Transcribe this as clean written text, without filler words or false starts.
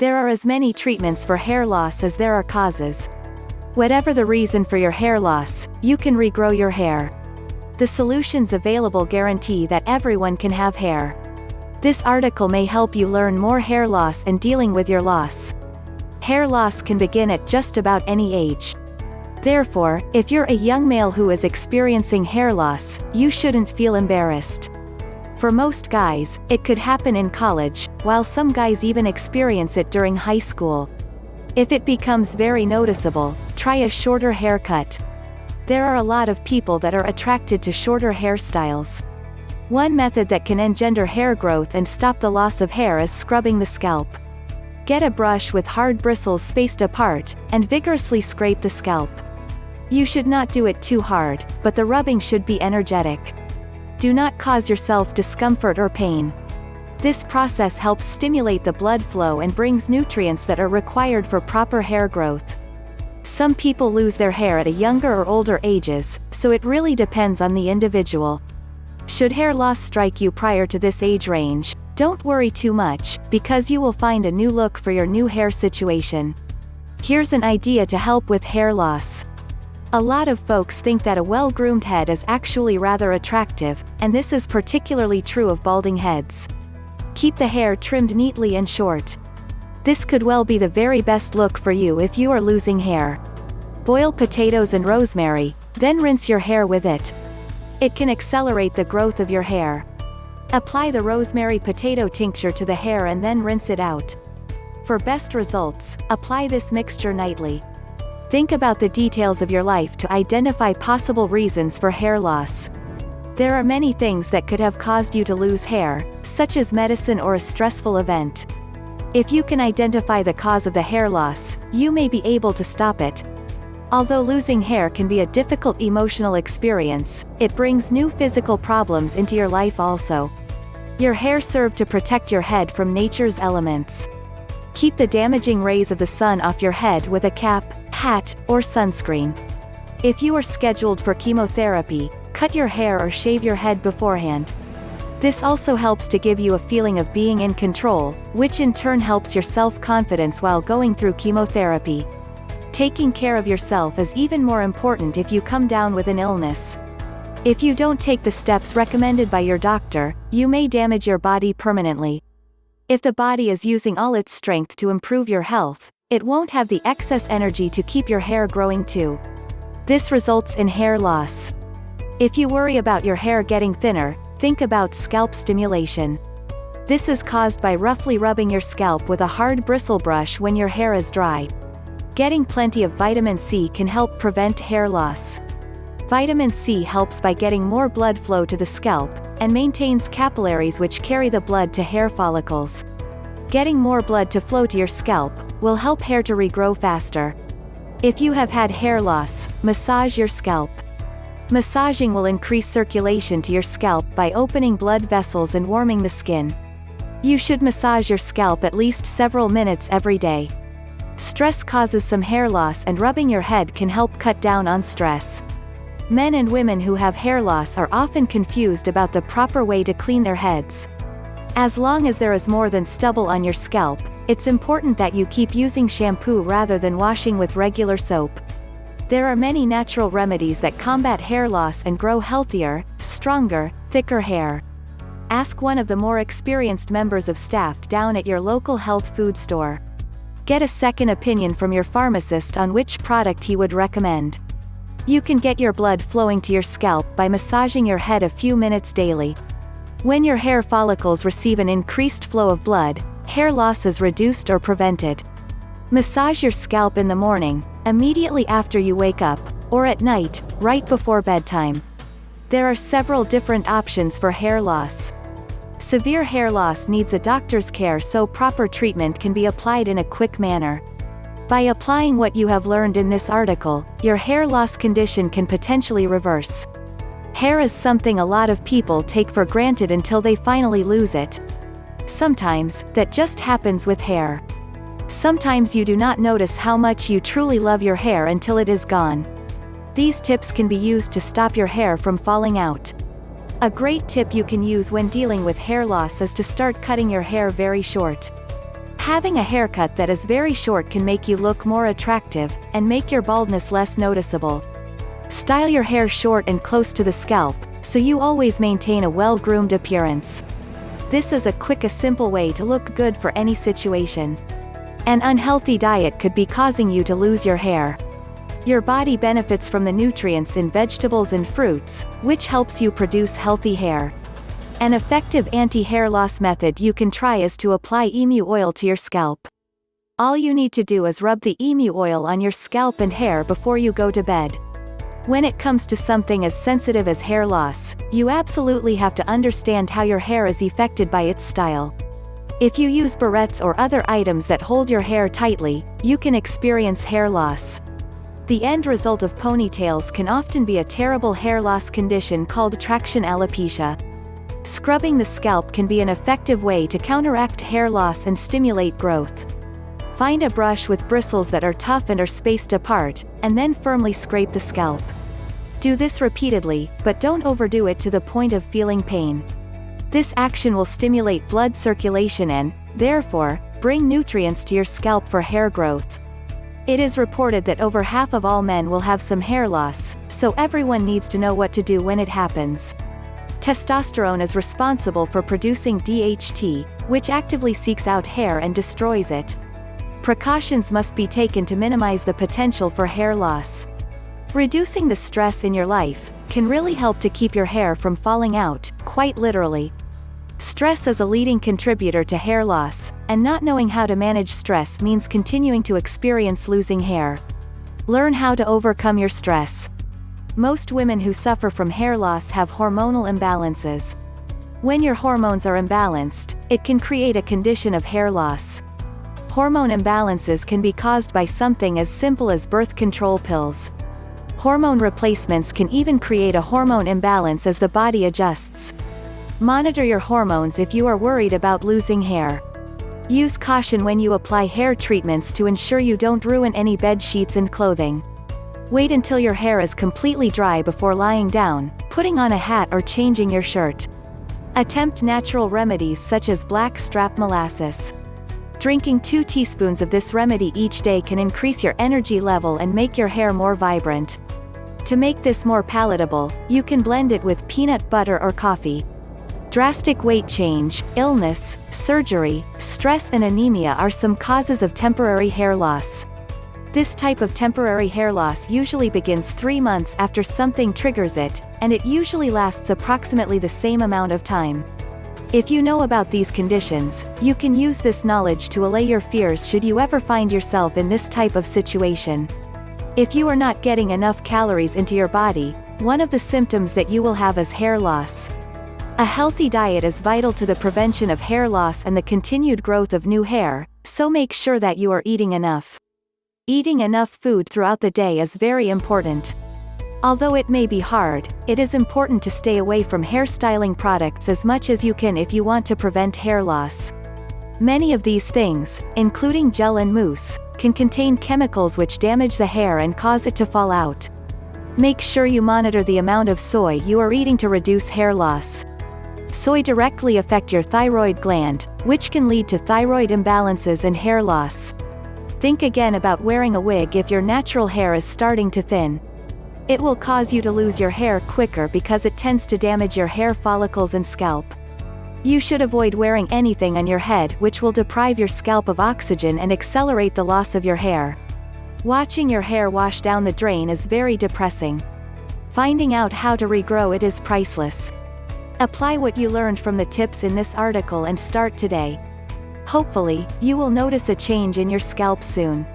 There are as many treatments for hair loss as there are causes. Whatever the reason for your hair loss, you can regrow your hair. The solutions available guarantee that everyone can have hair. This article may help you learn more hair loss and dealing with your loss. Hair loss can begin at just about any age. Therefore, if you're a young male who is experiencing hair loss, you shouldn't feel embarrassed. For most guys, it could happen in college, while some guys even experience it during high school. If it becomes very noticeable, try a shorter haircut. There are a lot of people that are attracted to shorter hairstyles. One method that can engender hair growth and stop the loss of hair is scrubbing the scalp. Get a brush with hard bristles spaced apart, and vigorously scrape the scalp. You should not do it too hard, but the rubbing should be energetic. Do not cause yourself discomfort or pain. This process helps stimulate the blood flow and brings nutrients that are required for proper hair growth. Some people lose their hair at a younger or older ages, so it really depends on the individual. Should hair loss strike you prior to this age range, don't worry too much, because you will find a new look for your new hair situation. Here's an idea to help with hair loss. A lot of folks think that a well-groomed head is actually rather attractive, and this is particularly true of balding heads. Keep the hair trimmed neatly and short. This could well be the very best look for you if you are losing hair. Boil potatoes and rosemary, then rinse your hair with it. It can accelerate the growth of your hair. Apply the rosemary potato tincture to the hair and then rinse it out. For best results, apply this mixture nightly. Think about the details of your life to identify possible reasons for hair loss. There are many things that could have caused you to lose hair, such as medicine or a stressful event. If you can identify the cause of the hair loss, you may be able to stop it. Although losing hair can be a difficult emotional experience, it brings new physical problems into your life also. Your hair serves to protect your head from nature's elements. Keep the damaging rays of the sun off your head with a cap, hat, or sunscreen. If you are scheduled for chemotherapy, cut your hair or shave your head beforehand. This also helps to give you a feeling of being in control, which in turn helps your self-confidence while going through chemotherapy. Taking care of yourself is even more important if you come down with an illness. If you don't take the steps recommended by your doctor, you may damage your body permanently. If the body is using all its strength to improve your health, it won't have the excess energy to keep your hair growing too. This results in hair loss. If you worry about your hair getting thinner, think about scalp stimulation. This is caused by roughly rubbing your scalp with a hard bristle brush when your hair is dry. Getting plenty of vitamin C can help prevent hair loss. Vitamin C helps by getting more blood flow to the scalp, and maintains capillaries which carry the blood to hair follicles. Getting more blood to flow to your scalp will help hair to regrow faster. If you have had hair loss, massage your scalp. Massaging will increase circulation to your scalp by opening blood vessels and warming the skin. You should massage your scalp at least several minutes every day. Stress causes some hair loss, and rubbing your head can help cut down on stress. Men and women who have hair loss are often confused about the proper way to clean their heads. As long as there is more than stubble on your scalp, it's important that you keep using shampoo rather than washing with regular soap. There are many natural remedies that combat hair loss and grow healthier, stronger, thicker hair. Ask one of the more experienced members of staff down at your local health food store. Get a second opinion from your pharmacist on which product he would recommend. You can get your blood flowing to your scalp by massaging your head a few minutes daily. When your hair follicles receive an increased flow of blood, hair loss is reduced or prevented. Massage your scalp in the morning, immediately after you wake up, or at night, right before bedtime. There are several different options for hair loss. Severe hair loss needs a doctor's care, so proper treatment can be applied in a quick manner. By applying what you have learned in this article, your hair loss condition can potentially reverse. Hair is something a lot of people take for granted until they finally lose it. Sometimes, that just happens with hair. Sometimes you do not notice how much you truly love your hair until it is gone. These tips can be used to stop your hair from falling out. A great tip you can use when dealing with hair loss is to start cutting your hair very short. Having a haircut that is very short can make you look more attractive, and make your baldness less noticeable. Style your hair short and close to the scalp, so you always maintain a well-groomed appearance. This is a simple way to look good for any situation. An unhealthy diet could be causing you to lose your hair. Your body benefits from the nutrients in vegetables and fruits, which helps you produce healthy hair. An effective anti-hair loss method you can try is to apply emu oil to your scalp. All you need to do is rub the emu oil on your scalp and hair before you go to bed. When it comes to something as sensitive as hair loss, you absolutely have to understand how your hair is affected by its style. If you use barrettes or other items that hold your hair tightly, you can experience hair loss. The end result of ponytails can often be a terrible hair loss condition called traction alopecia. Scrubbing the scalp can be an effective way to counteract hair loss and stimulate growth. Find a brush with bristles that are tough and are spaced apart, and then firmly scrape the scalp. Do this repeatedly, but don't overdo it to the point of feeling pain. This action will stimulate blood circulation and, therefore, bring nutrients to your scalp for hair growth. It is reported that over half of all men will have some hair loss, so everyone needs to know what to do when it happens. Testosterone is responsible for producing DHT, which actively seeks out hair and destroys it. Precautions must be taken to minimize the potential for hair loss. Reducing the stress in your life can really help to keep your hair from falling out, quite literally. Stress is a leading contributor to hair loss, and not knowing how to manage stress means continuing to experience losing hair. Learn how to overcome your stress. Most women who suffer from hair loss have hormonal imbalances. When your hormones are imbalanced, it can create a condition of hair loss. Hormone imbalances can be caused by something as simple as birth control pills. Hormone replacements can even create a hormone imbalance as the body adjusts. Monitor your hormones if you are worried about losing hair. Use caution when you apply hair treatments to ensure you don't ruin any bed sheets and clothing. Wait until your hair is completely dry before lying down, putting on a hat or changing your shirt. Attempt natural remedies such as black strap molasses. Drinking 2 teaspoons of this remedy each day can increase your energy level and make your hair more vibrant. To make this more palatable, you can blend it with peanut butter or coffee. Drastic weight change, illness, surgery, stress and anemia are some causes of temporary hair loss. This type of temporary hair loss usually begins 3 months after something triggers it, and it usually lasts approximately the same amount of time. If you know about these conditions, you can use this knowledge to allay your fears should you ever find yourself in this type of situation. If you are not getting enough calories into your body, one of the symptoms that you will have is hair loss. A healthy diet is vital to the prevention of hair loss and the continued growth of new hair, so make sure that you are eating enough. Eating enough food throughout the day is very important. Although it may be hard, it is important to stay away from hairstyling products as much as you can if you want to prevent hair loss. Many of these things, including gel and mousse, can contain chemicals which damage the hair and cause it to fall out. Make sure you monitor the amount of soy you are eating to reduce hair loss. Soy directly affects your thyroid gland, which can lead to thyroid imbalances and hair loss. Think again about wearing a wig if your natural hair is starting to thin. It will cause you to lose your hair quicker because it tends to damage your hair follicles and scalp. You should avoid wearing anything on your head which will deprive your scalp of oxygen and accelerate the loss of your hair. Watching your hair wash down the drain is very depressing. Finding out how to regrow it is priceless. Apply what you learned from the tips in this article and start today. Hopefully, you will notice a change in your scalp soon.